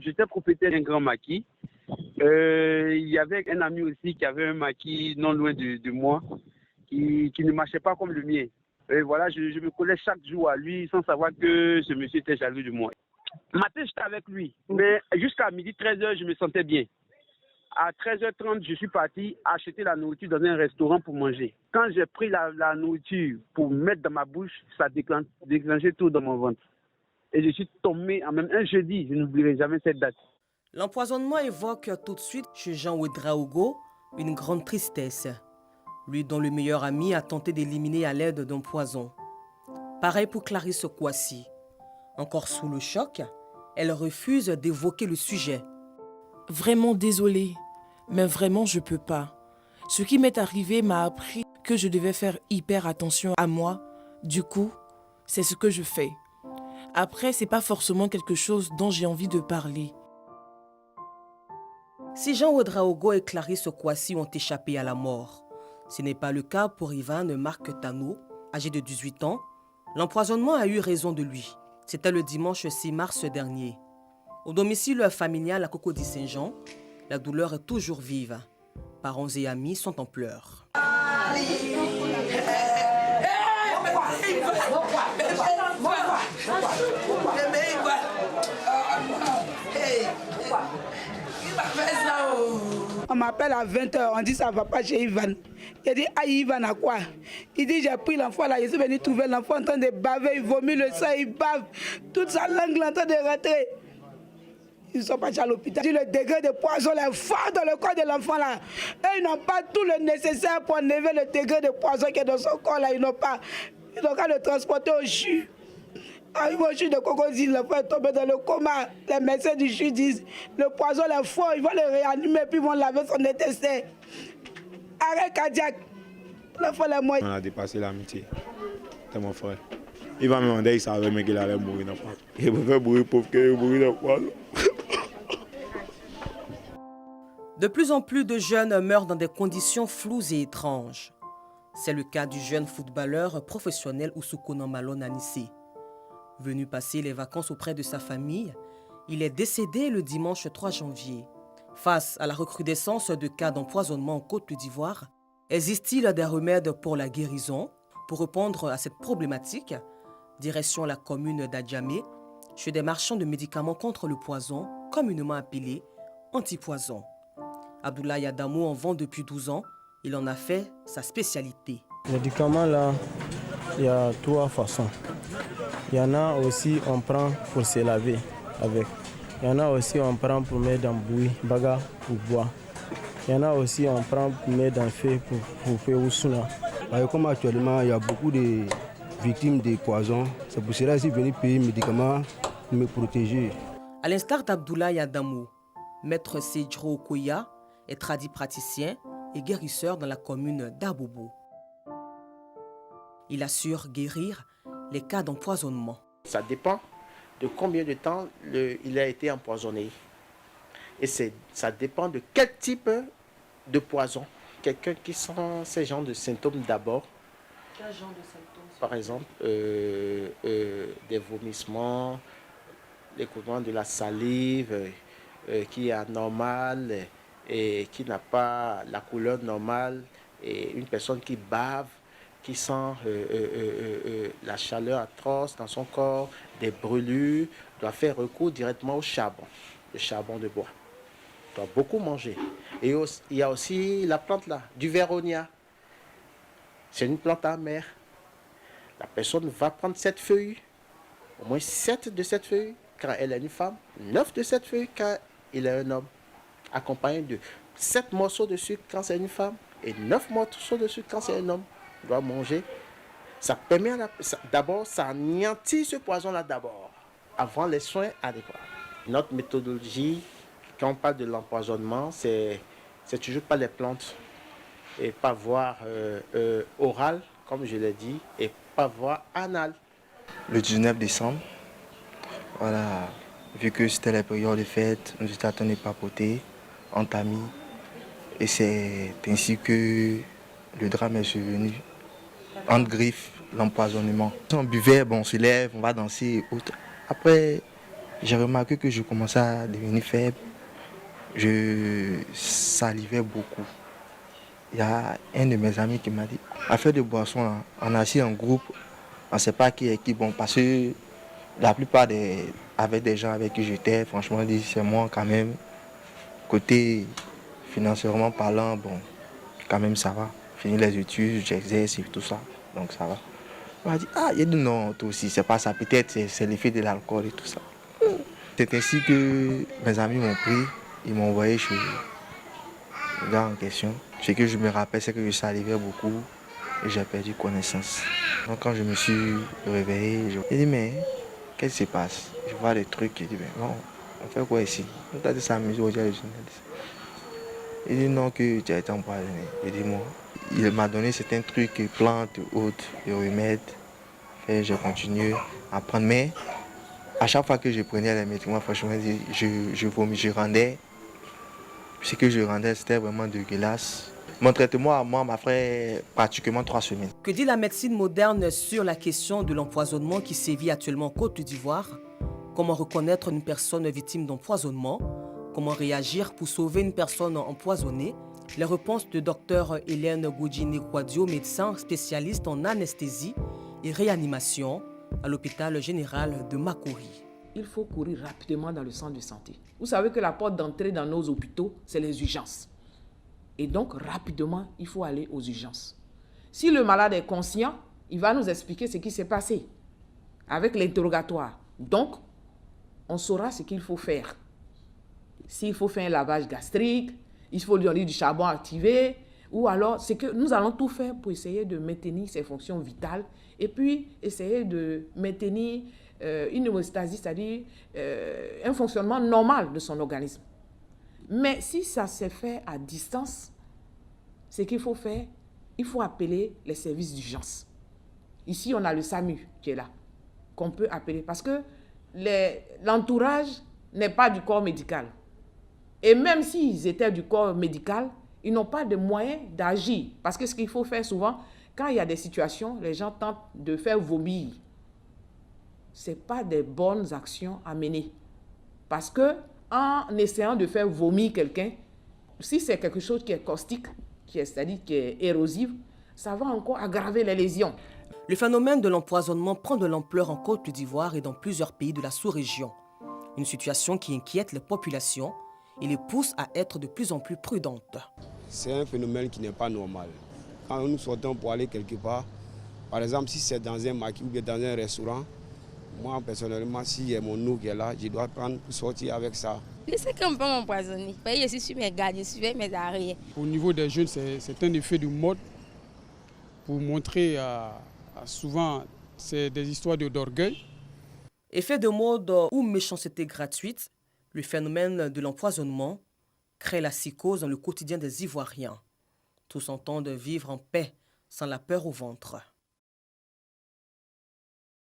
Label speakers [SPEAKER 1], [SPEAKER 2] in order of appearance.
[SPEAKER 1] J'étais propriétaire d'un grand maquis. Il y avait un ami aussi qui avait un maquis non loin de moi, qui ne marchait pas comme le mien. Et voilà, je me collais chaque jour à lui sans savoir que ce monsieur était jaloux de moi. Matin, j'étais avec lui, mais jusqu'à midi 13h, je me sentais bien. À 13h30, je suis parti acheter la nourriture dans un restaurant pour manger. Quand j'ai pris la nourriture pour mettre dans ma bouche, ça déclenchait tout dans mon ventre. Et je suis tombé en même un jeudi, je n'oublierai jamais cette date.
[SPEAKER 2] L'empoisonnement évoque tout de suite chez Jean Ouedraogo une grande tristesse. Lui dont le meilleur ami a tenté d'éliminer à l'aide d'un poison. Pareil pour Clarisse Kouassi. Encore sous le choc, elle refuse d'évoquer le sujet.
[SPEAKER 3] Vraiment désolée, mais vraiment je peux pas. Ce qui m'est arrivé m'a appris que je devais faire hyper attention à moi. Du coup, c'est ce que je fais. Après, c'est pas forcément quelque chose dont j'ai envie de parler.
[SPEAKER 2] Si Jean Ouedraogo et Clarisse Kouassi ont échappé à la mort, ce n'est pas le cas pour Ivan Marc Tano, âgé de 18 ans. L'empoisonnement a eu raison de lui. C'était le dimanche 6 mars dernier. Au domicile familial à Cocody-Saint-Jean, la douleur est toujours vive. Parents et amis sont en pleurs.
[SPEAKER 4] On m'appelle à 20h, on dit ça ne va pas chez Ivan. Il dit, ah, Ivan a quoi? Il dit, j'ai pris l'enfant là, je suis venu trouver l'enfant en train de baver, il vomit le sang, il bave, toute sa langue est en train de rentrer. Ils sont partis à l'hôpital. Le degré de poison est fort dans le corps de l'enfant là. Et ils n'ont pas tout le nécessaire pour enlever le degré de poison qui est dans son corps là. Ils n'ont pas. Ils n'ont qu'à le transporter au CHU. Arrivé au CHU de Cocody, l'enfant est tombé dans le coma. Les médecins du CHU disent le poison est fort, ils vont le réanimer puis ils vont laver son intestin. Arrêt cardiaque. L'enfant est mort.
[SPEAKER 5] On a dépassé l'amitié. C'est mon frère. Il va me demander, il savait mais qu'il allait mourir dans le poison. Il préfère mourir pauvre que mourir dans le poison.
[SPEAKER 2] De plus en plus de jeunes meurent dans des conditions floues et étranges. C'est le cas du jeune footballeur professionnel Ousoukonan Malone Anissé. Venu passer les vacances auprès de sa famille, il est décédé le dimanche 3 janvier. Face à la recrudescence de cas d'empoisonnement en Côte d'Ivoire, existe-t-il des remèdes pour la guérison? Pour répondre à cette problématique, direction la commune d'Adjamé, chez des marchands de médicaments contre le poison, communément appelés antipoison. Abdoulaye Adamo en vend depuis 12 ans. Il en a fait sa spécialité.
[SPEAKER 6] Les médicaments là, il y a 3 façons. Il y en a aussi on prend pour se laver avec. Il y en a aussi on prend pour mettre dans bouillie, baga pour boire. Il y en a aussi on prend pour mettre dans le feu pour faire ousouna.
[SPEAKER 7] Comme actuellement il y a beaucoup de victimes de poisons, c'est pour cela que je suis venu payer les médicaments pour me protéger.
[SPEAKER 2] À l'instar d'Abdoulaye Adamo, Maître Sedjro Okoya est tradipraticien et guérisseur dans la commune d'Abobo. Il assure guérir les cas d'empoisonnement.
[SPEAKER 8] Ça dépend de combien de temps il a été empoisonné. Et ça dépend de quel type de poison. Quelqu'un qui sent ces genres de symptômes d'abord.
[SPEAKER 2] Quel genre de symptômes?
[SPEAKER 8] Par exemple, des vomissements, l'écoulement de la salive qui est anormal et qui n'a pas la couleur normale, et une personne qui bave, qui sent la chaleur atroce dans son corps, des brûlures, doit faire recours directement au charbon, le charbon de bois. Doit beaucoup manger. Et il y a aussi la plante là, du Véronia. C'est une plante amère. La personne va prendre 7 feuilles, au moins 7 de cette feuille quand elle est une femme, 9 de cette feuille quand il est un homme, accompagné de 7 morceaux de sucre quand c'est une femme et 9 morceaux de sucre quand c'est un homme. Il doit manger. Ça permet d'abord, ça anéantit ce poison-là d'abord, avant les soins adéquats. Notre méthodologie, quand on parle de l'empoisonnement, c'est toujours pas les plantes et pas voie orale, comme je l'ai dit, et pas voie anale.
[SPEAKER 9] Le 19 décembre, voilà, vu que c'était la période de fête, nous étions attendus papoter entre amis. Et c'est ainsi que le drame est survenu. Entre griffes, l'empoisonnement. On buvait, bon, on se lève, on va danser et autres. Après, j'ai remarqué que je commençais à devenir faible. Je salivais beaucoup. Il y a un de mes amis qui m'a dit, affaire de boisson, là, on a assis en groupe, on ne sait pas qui est qui. Bon, parce que la plupart avec des gens avec qui j'étais, franchement, c'est moi quand même. Côté financièrement parlant, bon, quand même ça va. Fini les études, j'exerce et tout ça, donc ça va. On m'a dit, il a dit non, toi aussi, c'est pas ça, peut-être c'est l'effet de l'alcool et tout ça. C'est ainsi que mes amis m'ont pris, ils m'ont envoyé chez le gars en question. Ce que je me rappelle, c'est que je salivais beaucoup et j'ai perdu connaissance. Donc quand je me suis réveillé, j'ai dit, mais qu'est-ce qui se passe? Je vois des trucs, j'ai dit, mais non, on fait quoi ici? On t'a dit ça à mesure aujourd'hui. Il dit non, que tu as été empoisonné. J'ai dit moi. Il m'a donné certains trucs, plantes, autres, des remèdes. J'ai continué à prendre. Mais à chaque fois que je prenais les médicaments, franchement, je vomis, je rendais. Ce que je rendais, c'était vraiment dégueulasse. Mon traitement à moi m'a fait pratiquement 3 semaines.
[SPEAKER 2] Que dit la médecine moderne sur la question de l'empoisonnement qui sévit actuellement en Côte d'Ivoire? Comment reconnaître une personne victime d'empoisonnement? Comment réagir pour sauver une personne empoisonnée? Les réponses de Dr Hélène Goudjini-Kouadio, médecin spécialiste en anesthésie et réanimation à l'hôpital général de Makori.
[SPEAKER 3] Il faut courir rapidement dans le centre de santé. Vous savez que la porte d'entrée dans nos hôpitaux, c'est les urgences. Et donc, rapidement, il faut aller aux urgences. Si le malade est conscient, il va nous expliquer ce qui s'est passé avec l'interrogatoire. Donc, on saura ce qu'il faut faire. S'il faut faire un lavage gastrique, il faut lui donner du charbon activé, ou alors, c'est que nous allons tout faire pour essayer de maintenir ses fonctions vitales et puis essayer de maintenir une homéostasie, c'est-à-dire un fonctionnement normal de son organisme. Mais si ça s'est fait à distance, ce qu'il faut faire, il faut appeler les services d'urgence. Ici, on a le SAMU qui est là, qu'on peut appeler, parce que l'entourage n'est pas du corps médical. Et même s'ils étaient du corps médical, ils n'ont pas de moyens d'agir. Parce que ce qu'il faut faire souvent, quand il y a des situations, les gens tentent de faire vomir. Ce n'est pas des bonnes actions à mener. Parce que en essayant de faire vomir quelqu'un, si c'est quelque chose qui est caustique, c'est-à-dire qui est érosif, ça va encore aggraver les lésions.
[SPEAKER 2] Le phénomène de l'empoisonnement prend de l'ampleur en Côte d'Ivoire et dans plusieurs pays de la sous-région. Une situation qui inquiète les populations et les pousse à être de plus en plus prudentes.
[SPEAKER 10] C'est un phénomène qui n'est pas normal. Quand nous sortons pour aller quelque part, par exemple, si c'est dans un maquis ou bien dans un restaurant, moi personnellement, s'il y a mon eau qui est là, je dois prendre pour sortir avec ça.
[SPEAKER 11] Je sais qu'on peut m'empoisonner. Je suis sur mes gardes, je suis mes arrières.
[SPEAKER 12] Au niveau des jeunes, c'est un effet de mode pour montrer souvent c'est des histoires d'orgueil.
[SPEAKER 2] Effet de mode ou méchanceté gratuite, le phénomène de l'empoisonnement crée la psychose dans le quotidien des Ivoiriens. Tous entendent vivre en paix, sans la peur au ventre.